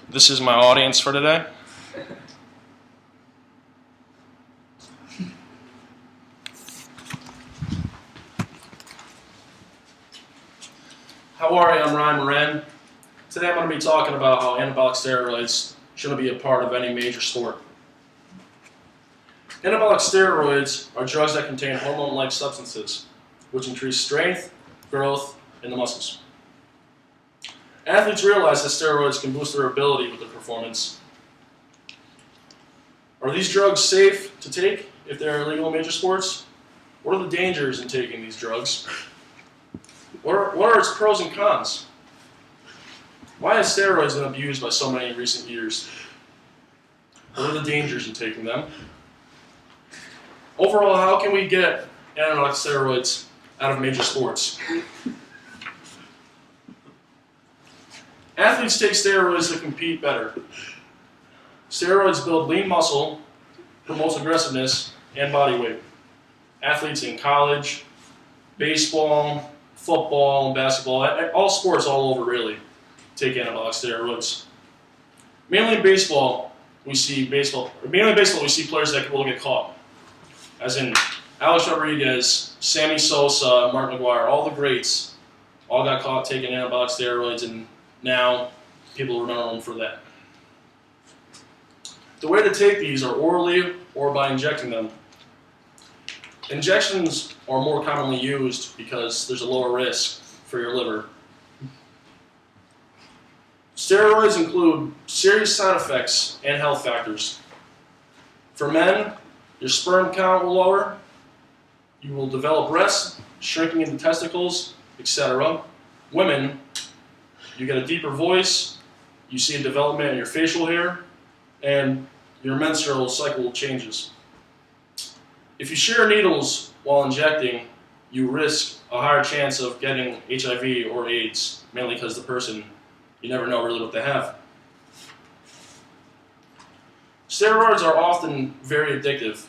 This is my audience for today. How are you? I'm Ryan Moran. Today I'm going to be talking about how anabolic steroids shouldn't be a part of any major sport. Anabolic steroids are drugs that contain hormone-like substances, which increase strength, growth, in the muscles. Athletes realize that steroids can boost their ability with their performance. Are these drugs safe to take if they are illegal in major sports? What are the dangers in taking these drugs? What are its pros and cons? Why has steroids been abused by so many in recent years? What are the dangers in taking them? Overall, how can we get anabolic steroids out of major sports? Athletes take steroids to compete better. Steroids build lean muscle, promotes aggressiveness, and body weight. Athletes in college, baseball, football, basketball, all sports all over really, take anabolic steroids. Mainly in baseball, we see players that will get caught. As in Alex Rodriguez, Sammy Sosa, Mark McGwire, all the greats all got caught taking anabolic steroids, and now people remember them for that. The way to take these are orally or by injecting them. Injections are more commonly used because there's a lower risk for your liver. Steroids include serious side effects and health factors. For men, your sperm count will lower, you will develop breasts, shrinking in the testicles, etc. Women, you get a deeper voice, you see a development in your facial hair, and your menstrual cycle changes. If you share needles while injecting, you risk a higher chance of getting HIV or AIDS, mainly because the person, you never know really what they have. Steroids are often very addictive.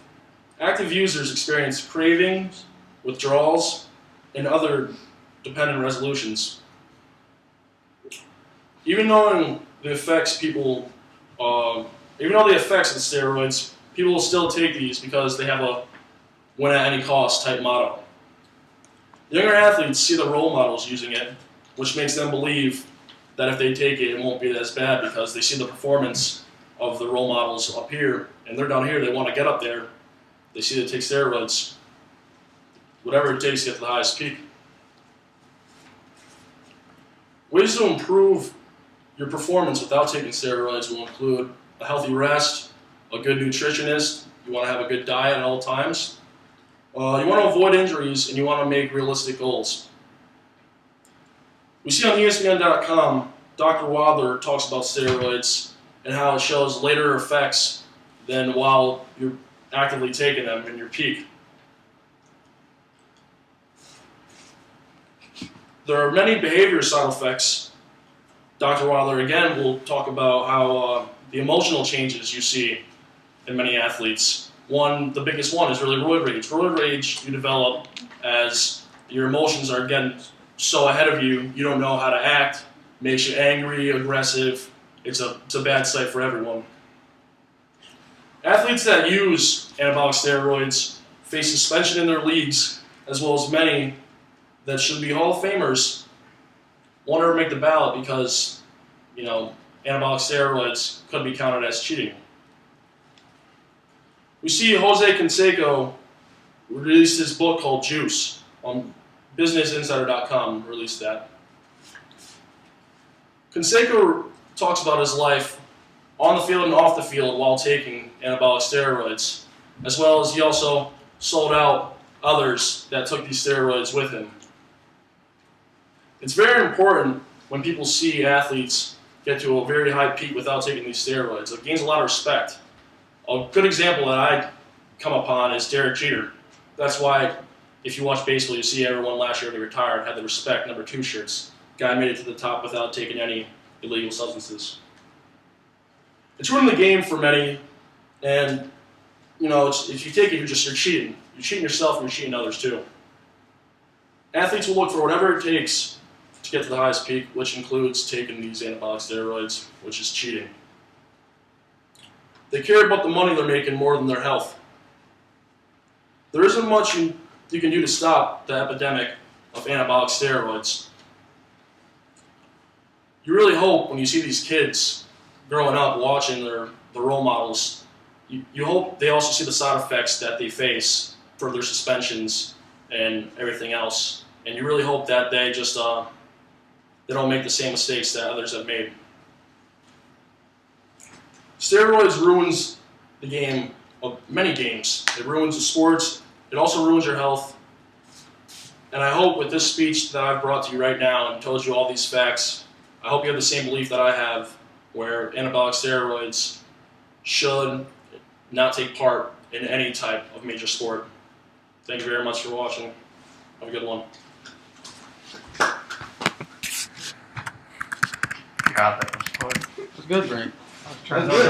Active users experience cravings, withdrawals, and other dependent resolutions. Even though the effects of steroids, people will still take these because they have a win at any cost type motto. Younger athletes see the role models using it, which makes them believe that if they take it, it won't be as bad because they see the performance of the role models up here, and they're down here, they want to get up there. They see they take steroids, whatever it takes to get to the highest peak. Ways to improve your performance without taking steroids will include a healthy rest, a good nutritionist, you want to have a good diet at all times, you want to avoid injuries, and you want to make realistic goals. We see on ESPN.com, Dr. Wadler talks about steroids and how it shows later effects than while you're actively taking them in your peak. There are many behavior side effects. Dr. Wadler again will talk about how the emotional changes you see in many athletes. The biggest one is really roid rage. Roid rage you develop as your emotions are getting so ahead of you, you don't know how to act, makes you angry, aggressive. It's a bad sight for everyone. Athletes that use anabolic steroids face suspension in their leagues, as well as many that should be Hall of Famers won't ever make the ballot because, anabolic steroids could be counted as cheating. We see Jose Canseco released his book called Juice on BusinessInsider.com, released that. Canseco talks about his life on the field and off the field while taking anabolic steroids, as well as he also sold out others that took these steroids with him. It's very important when people see athletes get to a very high peak without taking these steroids. It gains a lot of respect. A good example that I come upon is Derek Jeter. That's why if you watch baseball, you see everyone last year when he retired had the respect number 2 shirts. Guy made it to the top without taking any illegal substances. It's ruined the game for many, and if you take it, you're cheating. You're cheating yourself and you're cheating others too. Athletes will look for whatever it takes to get to the highest peak, which includes taking these anabolic steroids, which is cheating. They care about the money they're making more than their health. There isn't much you can do to stop the epidemic of anabolic steroids. You really hope when you see these kids growing up watching their role models, you hope they also see the side effects that they face for their suspensions and everything else. And you really hope that they just they don't make the same mistakes that others have made. Steroids ruins the game of many games. It ruins the sports. It also ruins your health. And I hope with this speech that I've brought to you right now and told you all these facts, I hope you have the same belief that I have, where anabolic steroids should not take part in any type of major sport. Thank you very much for watching. Have a good one. God, that was good. It's good, Brent. That's good.